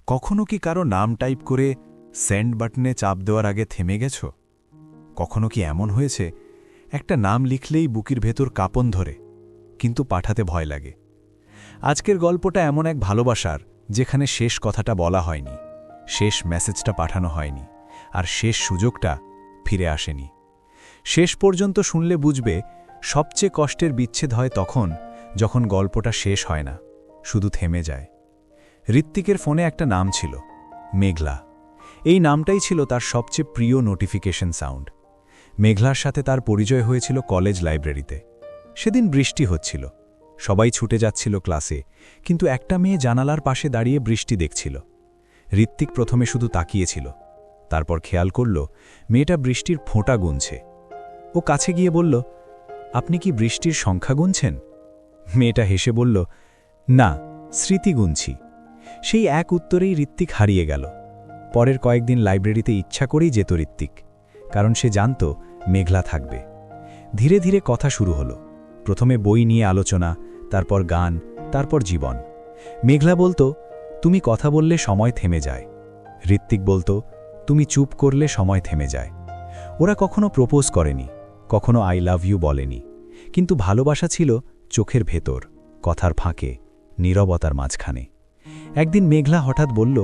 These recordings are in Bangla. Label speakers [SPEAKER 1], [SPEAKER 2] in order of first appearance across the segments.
[SPEAKER 1] কখনো কি কারো নাম টাইপ করে সেন্ড বাটনে চাপ দেওয়ার আগে থেমে গেছ? কখনো কি এমন হয়েছে একটা নাম লিখলেই বুকের ভেতর কাঁপন ধরে, কিন্তু পাঠাতে ভয় লাগে? আজকের গল্পটা এমন এক ভালোবাসার যেখানে শেষ কথাটা বলা হয়নি, শেষ মেসেজটা পাঠানো হয়নি, আর শেষ সুযোগটা ফিরে আসেনি। শেষ পর্যন্ত শুনলে বুঝবে সবচেয়ে কষ্টের বিচ্ছেদ হয় তখন যখন গল্পটা শেষ হয় না, শুধু থেমে যায়। ঋত্বিকের ফোনে একটা নাম ছিল, মেঘলা। এই নামটাই ছিল তার সবচেয়ে প্রিয় নোটিফিকেশন সাউন্ড। মেঘলার সাথে তার পরিচয় হয়েছিল কলেজ লাইব্রেরিতে। সেদিন বৃষ্টি হচ্ছিল, সবাই ছুটে যাচ্ছিল ক্লাসে, কিন্তু একটা মেয়ে জানালার পাশে দাঁড়িয়ে বৃষ্টি দেখছিল। ঋত্বিক প্রথমে শুধু তাকিয়েছিল, তারপর খেয়াল করল মেয়েটা বৃষ্টির ফোঁটা গুনছে। ও কাছে গিয়ে বলল, আপনি কি বৃষ্টির সংখ্যা গুনছেন? মেয়েটা হেসে বলল, না, স্মৃতি গুনছি। সেই এক উত্তরেই ঋত্বিক হারিয়ে গেল। পরের কয়েকদিন লাইব্রেরিতে ইচ্ছা করেই যেত ঋত্বিক, কারণ সে জানত মেঘলা থাকবে। ধীরে ধীরে কথা শুরু হলো। প্রথমে বই নিয়ে আলোচনা, তারপর গান, তারপর জীবন। মেঘলা বলতো, তুমি কথা বললে সময় থেমে যায়। ঋত্বিক বলতো, তুমি চুপ করলে সময় থেমে যায়। ওরা কখনো প্রপোজ করেনি, কখনো আই লাভ ইউ বলেনি, কিন্তু ভালোবাসা ছিল চোখের ভেতর, কথার ফাঁকে, নীরবতার মাঝখানে। একদিন মেঘলা হঠাৎ বলল,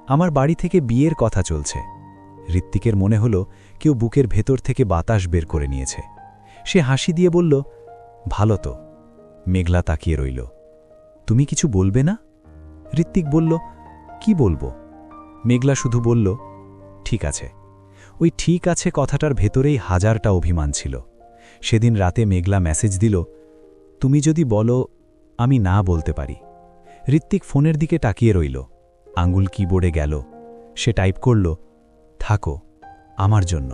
[SPEAKER 1] আমার বাড়ি থেকে বিয়ের কথা চলছে। ঋত্বিকের মনে হলো কেউ বুকের ভেতর থেকে বাতাস বের করে নিয়েছে। সে হাসি দিয়ে বলল, ভালো তো। মেঘলা তাকিয়ে রইল। তুমি কিছু বলবে না? ঋত্বিক বলল, কি বলবো? মেঘলা শুধু বলল, ঠিক আছে। ওই ঠিক আছে কথাটার ভেতরেই হাজারটা অভিমান ছিল। সেদিন রাতে মেঘলা মেসেজ দিল, তুমি যদি বলো আমি না বলতে পারি। ঋত্বিক ফোনের দিকে তাকিয়ে রইল। আঙ্গুল কিবোর্ডে গেল। সে টাইপ করল, থাকো, আমার জন্য।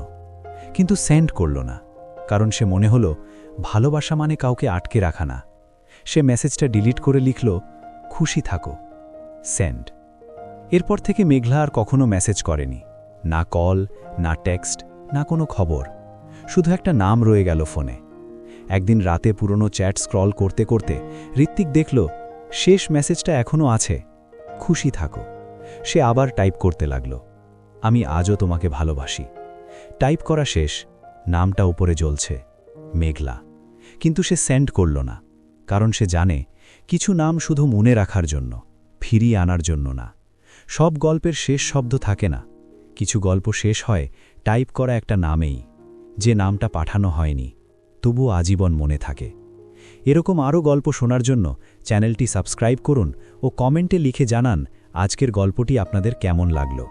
[SPEAKER 1] কিন্তু সেন্ড করল না, কারণ সে মনে হলো ভালোবাসা মানে কাউকে আটকে রাখা না। সে মেসেজটা ডিলিট করে লিখল, খুশি থাকো, সেন্ড। এরপর থেকে মেঘলা আর কখনো মেসেজ করেনি, না কল, না টেক্সট, না কোনো খবর। শুধু একটা নাম রয়ে গেল ফোনে। একদিন রাতে পুরনো চ্যাট স্ক্রল করতে করতে ঋত্বিক দেখল শেষ মেসেজটা এখনও আছে, খুশি থাকো। সে আবার টাইপ করতে লাগল, আমি আজও তোমাকে ভালোবাসি। টাইপ করা শেষ, নামটা উপরে জ্বলছে, মেঘলা। কিন্তু সে সেন্ড করল না, কারণ সে জানে কিছু নাম শুধু মনে রাখার জন্য, ফিরিয়ে আনার জন্য না। সব গল্পের শেষ শব্দ থাকে না, কিছু গল্প শেষ হয় টাইপ করা একটা নামেই, যে নামটা পাঠানো হয়নি, তবুও আজীবন মনে থাকে। এরকম আরও গল্প শোনার জন্য চ্যানেলটি সাবস্ক্রাইব করুন ও কমেন্টে লিখে জানান আজকের গল্পটি আপনাদের কেমন লাগলো।